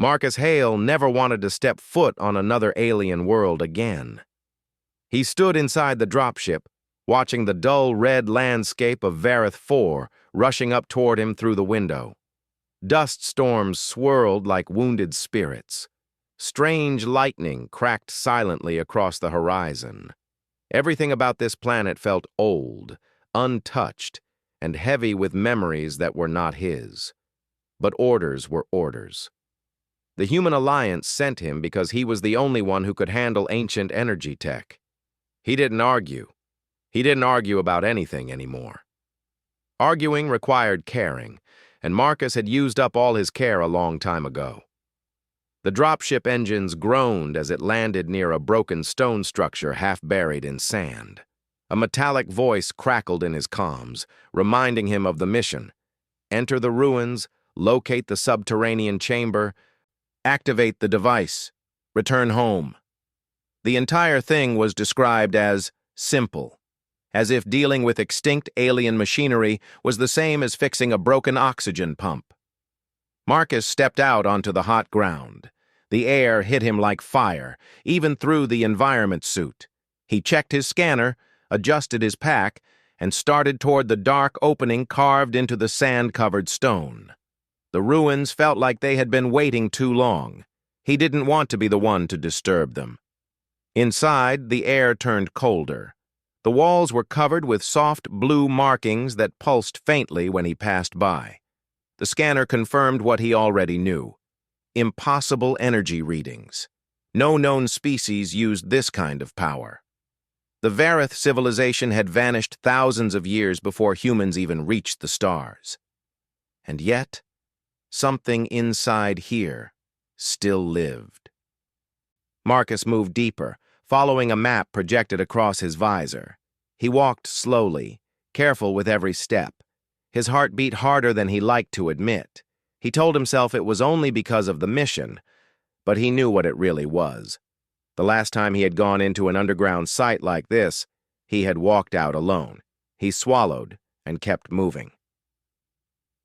Marcus Hale never wanted to step foot on another alien world again. He stood inside the dropship, watching the dull red landscape of Vareth 4 rushing up toward him through the window. Dust storms swirled like wounded spirits. Strange lightning cracked silently across the horizon. Everything about this planet felt old, untouched, and heavy with memories that were not his. But orders were orders. The Human Alliance sent him because he was the only one who could handle ancient energy tech. He didn't argue. He didn't argue about anything anymore. Arguing required caring, and Marcus had used up all his care a long time ago. The dropship engines groaned as it landed near a broken stone structure half buried in sand. A metallic voice crackled in his comms, reminding him of the mission. Enter the ruins, locate the subterranean chamber, activate the device, return home. The entire thing was described as simple, as if dealing with extinct alien machinery was the same as fixing a broken oxygen pump. Marcus stepped out onto the hot ground. The air hit him like fire, even through the environment suit. He checked his scanner, adjusted his pack, and started toward the dark opening carved into the sand-covered stone. The ruins felt like they had been waiting too long. He didn't want to be the one to disturb them. Inside, the air turned colder. The walls were covered with soft blue markings that pulsed faintly when he passed by. The scanner confirmed what he already knew. Impossible energy readings. No known species used this kind of power. The Vareth civilization had vanished thousands of years before humans even reached the stars. And yet, something inside here still lived. Marcus moved deeper, following a map projected across his visor. He walked slowly, careful with every step. His heart beat harder than he liked to admit. He told himself it was only because of the mission, but he knew what it really was. The last time he had gone into an underground site like this, he had walked out alone. He swallowed and kept moving.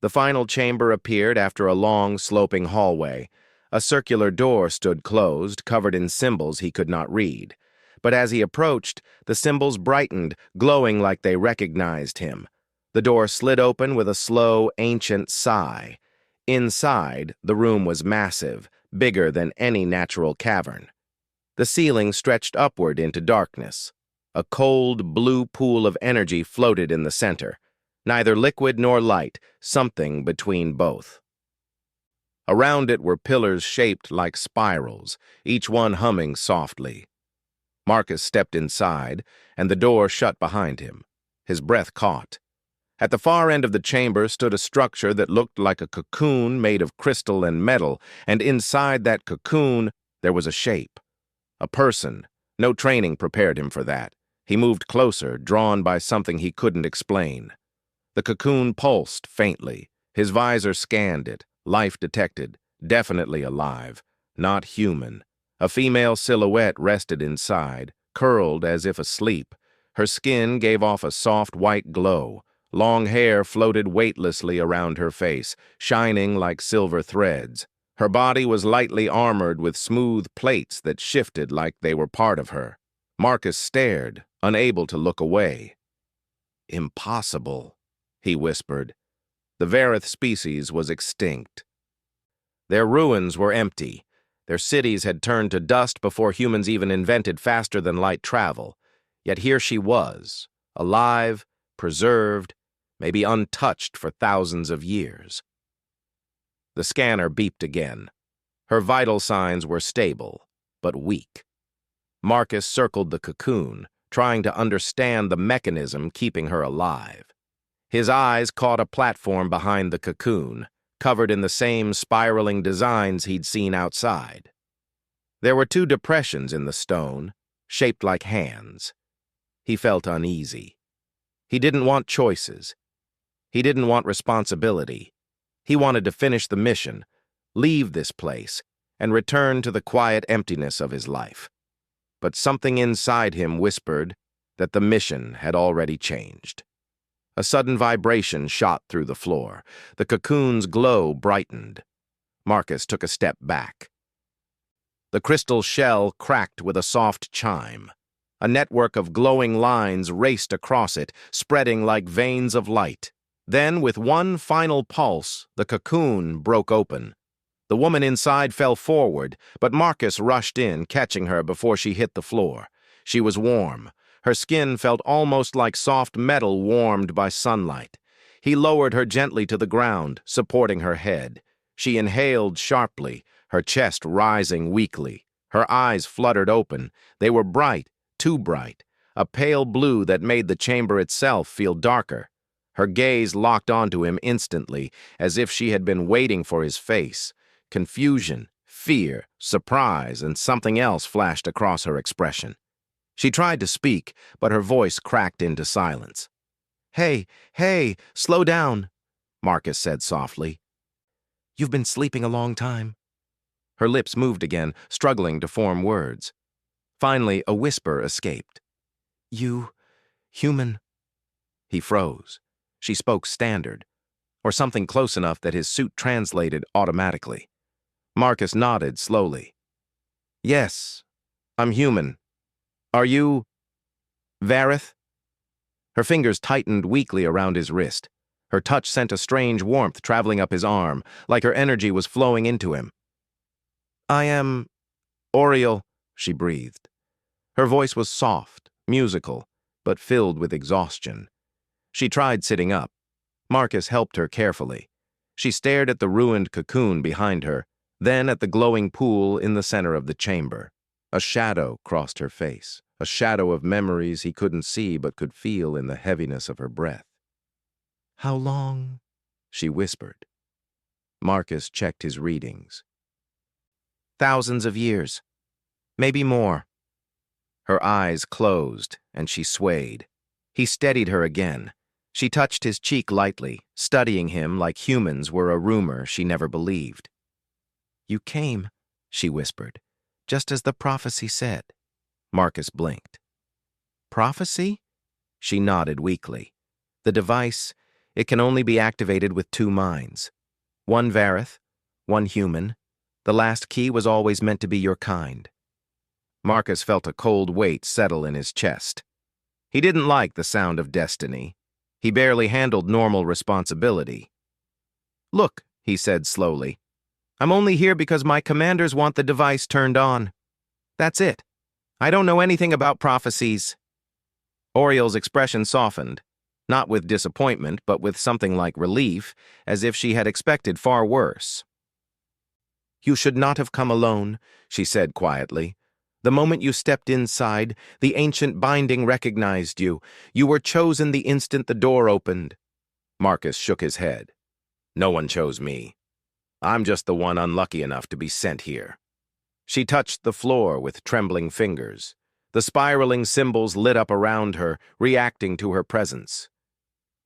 The final chamber appeared after a long, sloping hallway. A circular door stood closed, covered in symbols he could not read. But as he approached, the symbols brightened, glowing like they recognized him. The door slid open with a slow, ancient sigh. Inside, the room was massive, bigger than any natural cavern. The ceiling stretched upward into darkness. A cold, blue pool of energy floated in the center. Neither liquid nor light, something between both. Around it were pillars shaped like spirals, each one humming softly. Marcus stepped inside, and the door shut behind him. His breath caught. At the far end of the chamber stood a structure that looked like a cocoon made of crystal and metal, and inside that cocoon there was a shape. A person. No training prepared him for that. He moved closer, drawn by something he couldn't explain. The cocoon pulsed faintly. His visor scanned it. Life detected. Definitely alive. Not human. A female silhouette rested inside, curled as if asleep. Her skin gave off a soft white glow. Long hair floated weightlessly around her face, shining like silver threads. Her body was lightly armored with smooth plates that shifted like they were part of her. Marcus stared, unable to look away. "Impossible," he whispered. The Vareth species was extinct. Their ruins were empty. Their cities had turned to dust before humans even invented faster-than-light travel. Yet here she was, alive, preserved, maybe untouched for thousands of years. The scanner beeped again. Her vital signs were stable, but weak. Marcus circled the cocoon, trying to understand the mechanism keeping her alive. His eyes caught a platform behind the cocoon, covered in the same spiraling designs he'd seen outside. There were 2 depressions in the stone, shaped like hands. He felt uneasy. He didn't want choices. He didn't want responsibility. He wanted to finish the mission, leave this place, and return to the quiet emptiness of his life. But something inside him whispered that the mission had already changed. A sudden vibration shot through the floor. The cocoon's glow brightened. Marcus took a step back. The crystal shell cracked with a soft chime. A network of glowing lines raced across it, spreading like veins of light. Then, with one final pulse, the cocoon broke open. The woman inside fell forward, but Marcus rushed in, catching her before she hit the floor. She was warm. Her skin felt almost like soft metal warmed by sunlight. He lowered her gently to the ground, supporting her head. She inhaled sharply, her chest rising weakly. Her eyes fluttered open. They were bright, too bright, a pale blue that made the chamber itself feel darker. Her gaze locked onto him instantly, as if she had been waiting for his face. Confusion, fear, surprise, and something else flashed across her expression. She tried to speak, but her voice cracked into silence. Hey, slow down," Marcus said softly. "You've been sleeping a long time." Her lips moved again, struggling to form words. Finally, a whisper escaped. "You, human." He froze. She spoke standard, or something close enough that his suit translated automatically. Marcus nodded slowly. "Yes, I'm human. Are you Vareth?" Her fingers tightened weakly around his wrist. Her touch sent a strange warmth traveling up his arm, like her energy was flowing into him. "I am Oriel," she breathed. Her voice was soft, musical, but filled with exhaustion. She tried sitting up. Marcus helped her carefully. She stared at the ruined cocoon behind her, then at the glowing pool in the center of the chamber. A shadow crossed her face, a shadow of memories he couldn't see but could feel in the heaviness of her breath. "How long?" she whispered. Marcus checked his readings. "Thousands of years. Maybe more." Her eyes closed, and she swayed. He steadied her again. She touched his cheek lightly, studying him like humans were a rumor she never believed. "You came," she whispered, "just as the prophecy said." Marcus blinked. "Prophecy?" She nodded weakly. "The device, it can only be activated with two minds. One Vareth, one human. The last key was always meant to be your kind." Marcus felt a cold weight settle in his chest. He didn't like the sound of destiny. He barely handled normal responsibility. "Look," he said slowly, "I'm only here because my commanders want the device turned on. That's it. I don't know anything about prophecies." Oriel's expression softened, not with disappointment, but with something like relief, as if she had expected far worse. "You should not have come alone," she said quietly. "The moment you stepped inside, the ancient binding recognized you. You were chosen the instant the door opened." Marcus shook his head. "No one chose me. I'm just the one unlucky enough to be sent here." She touched the floor with trembling fingers. The spiraling symbols lit up around her, reacting to her presence.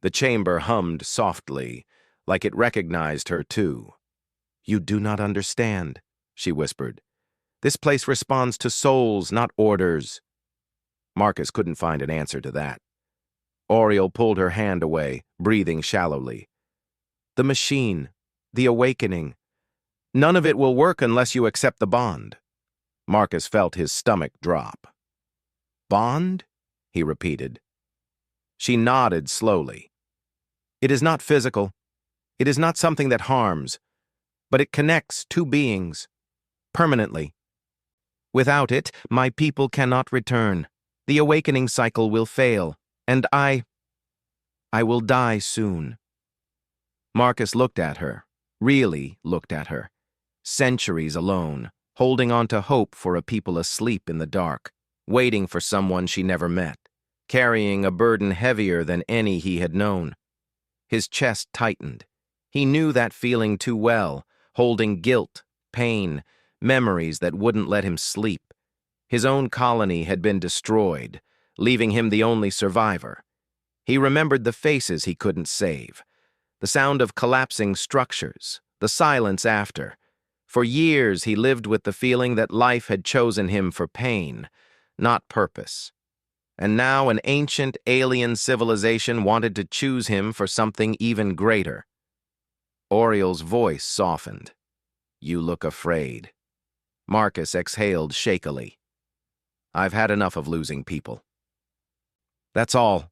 The chamber hummed softly, like it recognized her too. "You do not understand," she whispered. "This place responds to souls, not orders." Marcus couldn't find an answer to that. Oriel pulled her hand away, breathing shallowly. "The machine, the awakening. None of it will work unless you accept the bond." Marcus felt his stomach drop. "Bond?" he repeated. She nodded slowly. "It is not physical. It is not something that harms, but it connects two beings, permanently. Without it, my people cannot return. The awakening cycle will fail, and I will die soon." Marcus looked at her, really looked at her. Centuries alone, holding on to hope for a people asleep in the dark, waiting for someone she never met, carrying a burden heavier than any he had known. His chest tightened. He knew that feeling too well, holding guilt, pain, memories that wouldn't let him sleep. His own colony had been destroyed, leaving him the only survivor. He remembered the faces he couldn't save, the sound of collapsing structures, the silence after. For years he lived with the feeling that life had chosen him for pain, not purpose. And now an ancient alien civilization wanted to choose him for something even greater. Oriel's voice softened. You look afraid. Marcus exhaled shakily. I've had enough of losing people. That's all.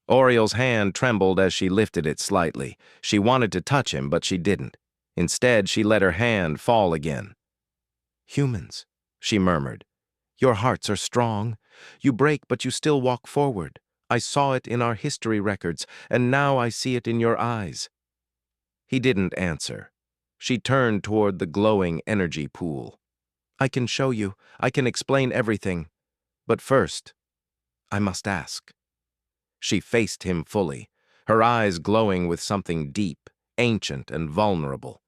Oriel's hand trembled as she lifted it slightly. She wanted to touch him, but she didn't. Instead, she let her hand fall again. Humans, she murmured. Your hearts are strong. You break, but you still walk forward. I saw it in our history records, and now I see it in your eyes. He didn't answer. She turned toward the glowing energy pool. I can show you. I can explain everything. But first, I must ask. She faced him fully, her eyes glowing with something deep, ancient, and vulnerable.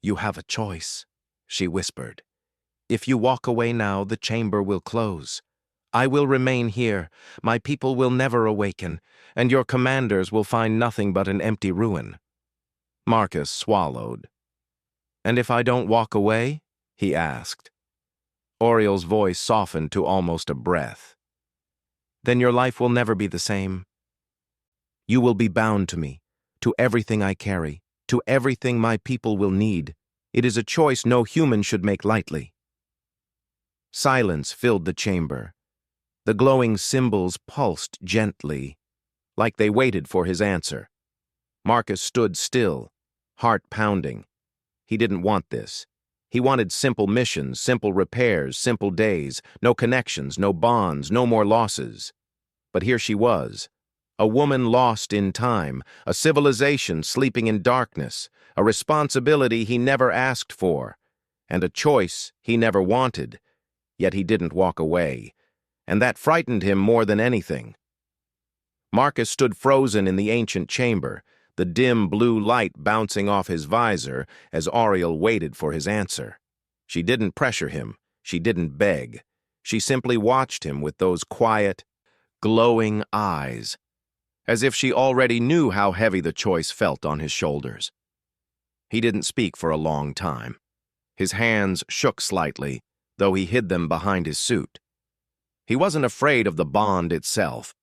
You have a choice, she whispered. If you walk away now, the chamber will close. I will remain here, my people will never awaken, and your commanders will find nothing but an empty ruin. Marcus swallowed. And if I don't walk away? He asked. Oriel's voice softened to almost a breath. Then your life will never be the same. You will be bound to me, to everything I carry, to everything my people will need. It is a choice no human should make lightly. Silence filled the chamber. The glowing symbols pulsed gently, like they waited for his answer. Marcus stood still, heart pounding. He didn't want this. He wanted simple missions, simple repairs, simple days, no connections, no bonds, no more losses. But here she was, a woman lost in time, a civilization sleeping in darkness, a responsibility he never asked for, and a choice he never wanted, yet he didn't walk away, and that frightened him more than anything. Marcus stood frozen in the ancient chamber, the dim blue light bouncing off his visor as Oriel waited for his answer. She didn't pressure him. She didn't beg. She simply watched him with those quiet, glowing eyes, as if she already knew how heavy the choice felt on his shoulders. He didn't speak for a long time. His hands shook slightly, though he hid them behind his suit. He wasn't afraid of the bond itself.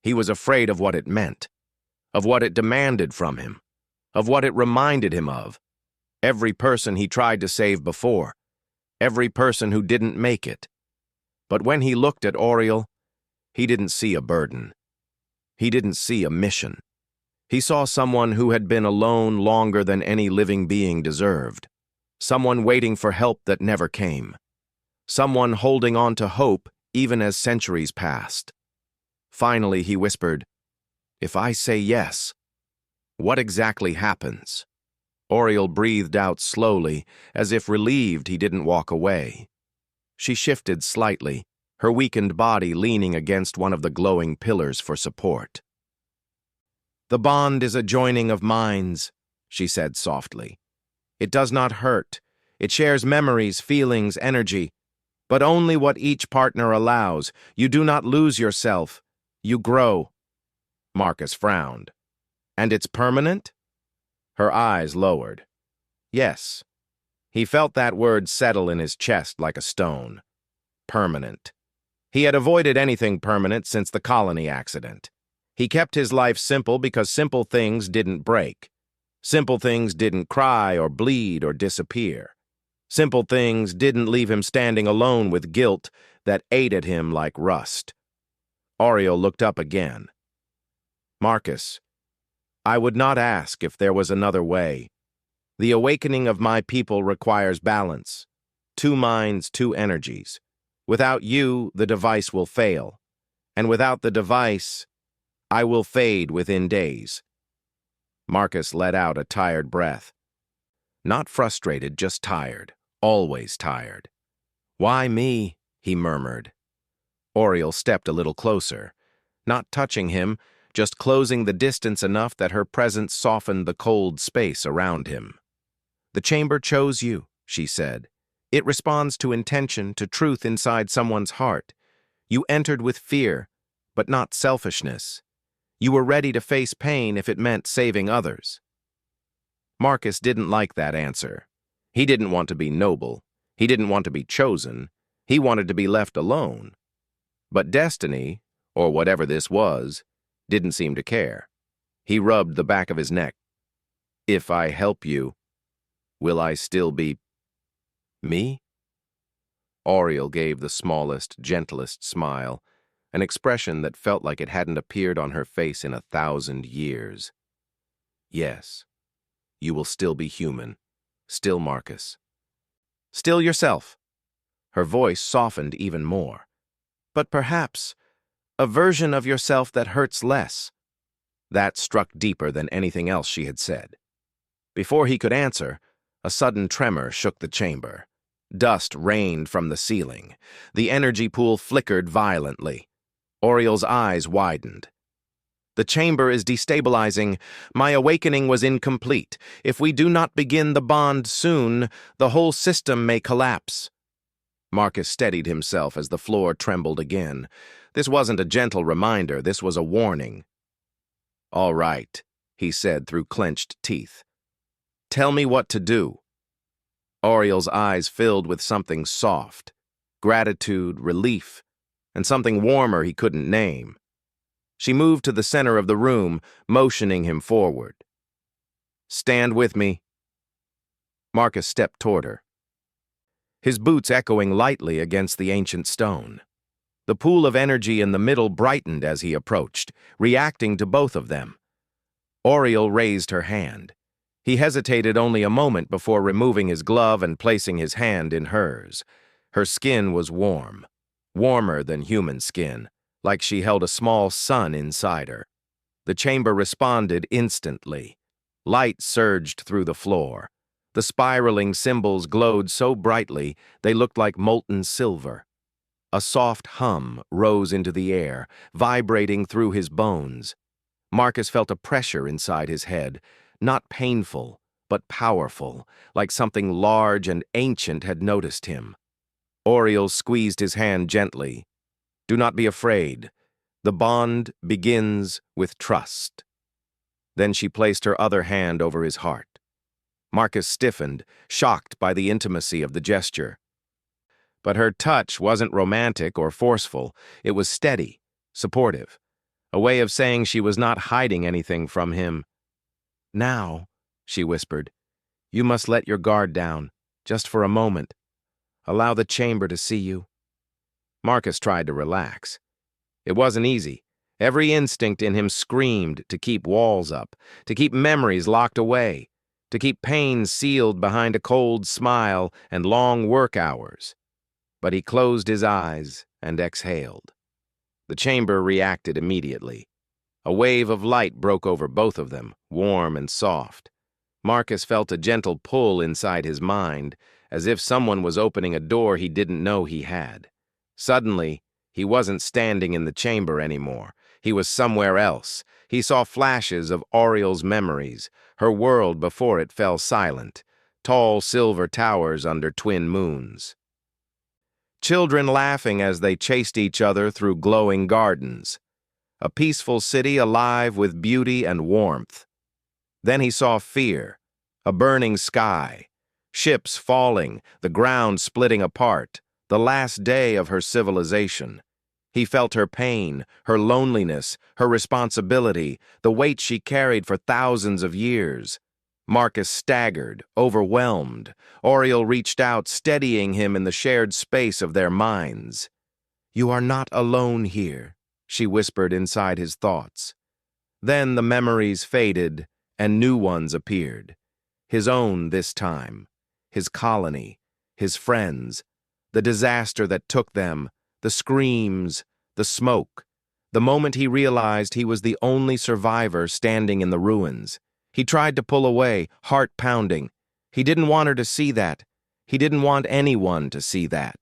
He was afraid of what it meant, of what it demanded from him, of what it reminded him of. Every person he tried to save before, every person who didn't make it. But when he looked at Oriel, he didn't see a burden. He didn't see a mission. He saw someone who had been alone longer than any living being deserved, someone waiting for help that never came, someone holding on to hope even as centuries passed. Finally, he whispered, If I say yes, what exactly happens? Oriel breathed out slowly, as if relieved he didn't walk away. She shifted slightly, her weakened body leaning against one of the glowing pillars for support. The bond is a joining of minds, she said softly. It does not hurt. It shares memories, feelings, energy, but only what each partner allows. You do not lose yourself. You grow. Marcus frowned. And it's permanent? Her eyes lowered. Yes. He felt that word settle in his chest like a stone. Permanent. He had avoided anything permanent since the colony accident. He kept his life simple because simple things didn't break. Simple things didn't cry or bleed or disappear. Simple things didn't leave him standing alone with guilt that ate at him like rust. Oriel looked up again. Marcus, I would not ask if there was another way. The awakening of my people requires balance. 2 minds, 2 energies. Without you, the device will fail. And without the device, I will fade within days. Marcus let out a tired breath. Not frustrated, just tired. Always tired. Why me? He murmured. Oriel stepped a little closer, not touching him, just closing the distance enough that her presence softened the cold space around him. The chamber chose you, she said. It responds to intention, to truth inside someone's heart. You entered with fear, but not selfishness. You were ready to face pain if it meant saving others. Marcus didn't like that answer. He didn't want to be noble. He didn't want to be chosen. He wanted to be left alone. But destiny, or whatever this was, didn't seem to care. He rubbed the back of his neck. If I help you. Will I still be me? Oriel gave the smallest, gentlest smile, an expression that felt like it hadn't appeared on her face in 1,000 years. Yes, you will still be human, still Marcus. Still yourself. Her voice softened even more. But perhaps a version of yourself that hurts less. That struck deeper than anything else she had said. Before he could answer, a sudden tremor shook the chamber. Dust rained from the ceiling. The energy pool flickered violently. Oriel's eyes widened. The chamber is destabilizing. My awakening was incomplete. If we do not begin the bond soon, the whole system may collapse. Marcus steadied himself as the floor trembled again. This wasn't a gentle reminder, this was a warning. All right, he said through clenched teeth. Tell me what to do. Oriel's eyes filled with something soft, gratitude, relief, and something warmer he couldn't name. She moved to the center of the room, motioning him forward. Stand with me. Marcus stepped toward her, his boots echoing lightly against the ancient stone. The pool of energy in the middle brightened as he approached, reacting to both of them. Oriel raised her hand. He hesitated only a moment before removing his glove and placing his hand in hers. Her skin was warm, warmer than human skin, like she held a small sun inside her. The chamber responded instantly. Light surged through the floor. The spiraling symbols glowed so brightly they looked like molten silver. A soft hum rose into the air, vibrating through his bones. Marcus felt a pressure inside his head, not painful, but powerful, like something large and ancient had noticed him. Oriel squeezed his hand gently. Do not be afraid. The bond begins with trust. Then she placed her other hand over his heart. Marcus stiffened, shocked by the intimacy of the gesture. But her touch wasn't romantic or forceful. It was steady, supportive, a way of saying she was not hiding anything from him. Now, she whispered, you must let your guard down, just for a moment. Allow the chamber to see you. Marcus tried to relax. It wasn't easy. Every instinct in him screamed to keep walls up, to keep memories locked away, to keep pain sealed behind a cold smile and long work hours. But he closed his eyes and exhaled. The chamber reacted immediately. A wave of light broke over both of them, warm and soft. Marcus felt a gentle pull inside his mind, as if someone was opening a door he didn't know he had. Suddenly, he wasn't standing in the chamber anymore. He was somewhere else. He saw flashes of Oriel's memories, her world before it fell silent, tall silver towers under twin moons. Children laughing as they chased each other through glowing gardens. A peaceful city alive with beauty and warmth. Then he saw fear, a burning sky, ships falling, the ground splitting apart, the last day of her civilization. He felt her pain, her loneliness, her responsibility, the weight she carried for thousands of years. Marcus staggered, overwhelmed. Oriel reached out, steadying him in the shared space of their minds. You are not alone here, she whispered inside his thoughts. Then the memories faded, and new ones appeared. His own this time, his colony, his friends, the disaster that took them, the screams, the smoke. The moment he realized he was the only survivor standing in the ruins. He tried to pull away, heart pounding. He didn't want her to see that. He didn't want anyone to see that.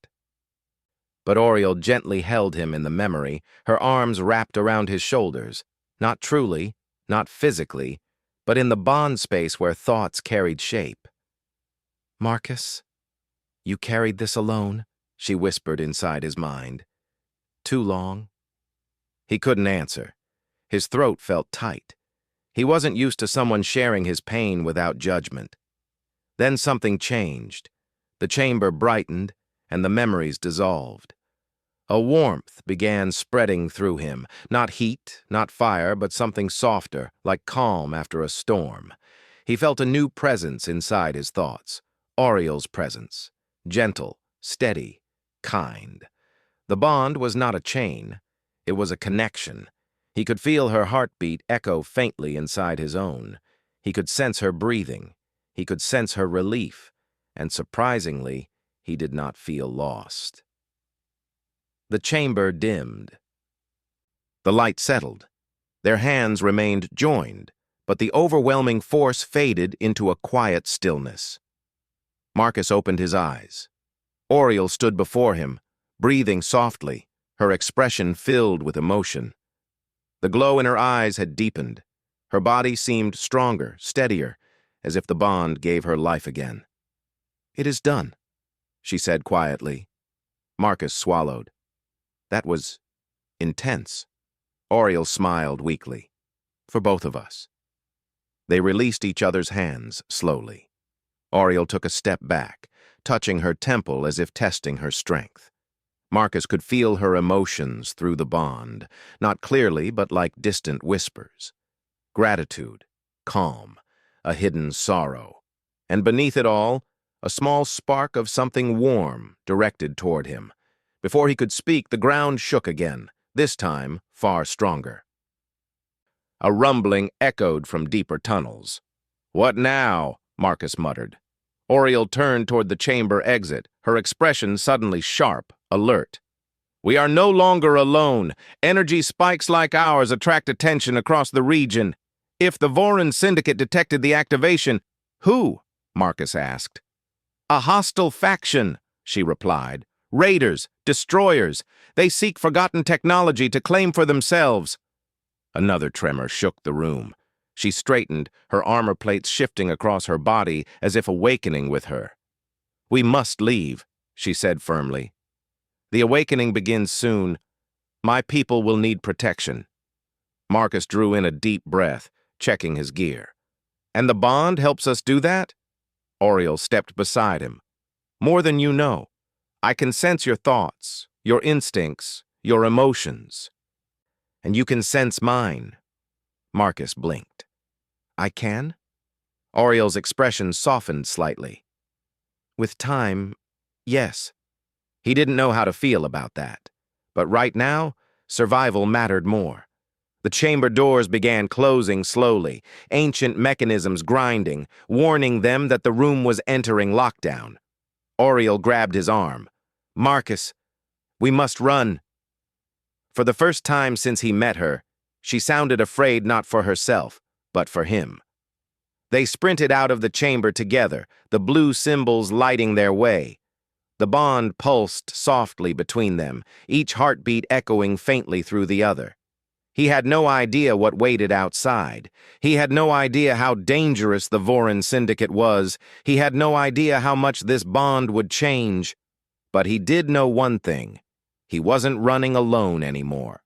But Oriel gently held him in the memory, her arms wrapped around his shoulders, not truly, not physically, but in the bond space where thoughts carried shape. Marcus, you carried this alone, she whispered inside his mind. Too long? He couldn't answer. His throat felt tight. He wasn't used to someone sharing his pain without judgment. Then something changed. The chamber brightened, and the memories dissolved. A warmth began spreading through him, not heat, not fire, but something softer, like calm after a storm. He felt a new presence inside his thoughts. Oriel's presence. Gentle, steady, kind. The bond was not a chain. It was a connection. He could feel her heartbeat echo faintly inside his own. He could sense her breathing. He could sense her relief. And surprisingly, he did not feel lost. The chamber dimmed. The light settled. Their hands remained joined, but the overwhelming force faded into a quiet stillness. Marcus opened his eyes. Oriel stood before him, breathing softly, her expression filled with emotion. The glow in her eyes had deepened. Her body seemed stronger, steadier, as if the bond gave her life again. "It is done," she said quietly. Marcus swallowed. That was intense. Oriel smiled weakly. "For both of us." They released each other's hands slowly. Oriel took a step back, touching her temple as if testing her strength. Marcus could feel her emotions through the bond, not clearly but like distant whispers. Gratitude, calm, a hidden sorrow, and beneath it all, a small spark of something warm directed toward him. Before he could speak, the ground shook again, this time far stronger. A rumbling echoed from deeper tunnels. "What now?" Marcus muttered. Oriel turned toward the chamber exit, her expression suddenly sharp, alert. "We are no longer alone. Energy spikes like ours attract attention across the region. If the Voran Syndicate detected the activation..." "Who?" Marcus asked. "A hostile faction," she replied. "Raiders, destroyers. They seek forgotten technology to claim for themselves." Another tremor shook the room. She straightened, her armor plates shifting across her body as if awakening with her. "We must leave," she said firmly. "The awakening begins soon. My people will need protection." Marcus drew in a deep breath, checking his gear. "And the bond helps us do that?" Oriel stepped beside him. "More than you know. I can sense your thoughts, your instincts, your emotions. And you can sense mine." Marcus blinked. "I can?" Oriel's expression softened slightly. "With time, yes." He didn't know how to feel about that. But right now, survival mattered more. The chamber doors began closing slowly, ancient mechanisms grinding, warning them that the room was entering lockdown. Oriel grabbed his arm. "Marcus, we must run." For the first time since he met her, she sounded afraid not for herself, but for him. They sprinted out of the chamber together, the blue symbols lighting their way. The bond pulsed softly between them, each heartbeat echoing faintly through the other. He had no idea what waited outside. He had no idea how dangerous the Voran Syndicate was. He had no idea how much this bond would change. But he did know one thing. He wasn't running alone anymore.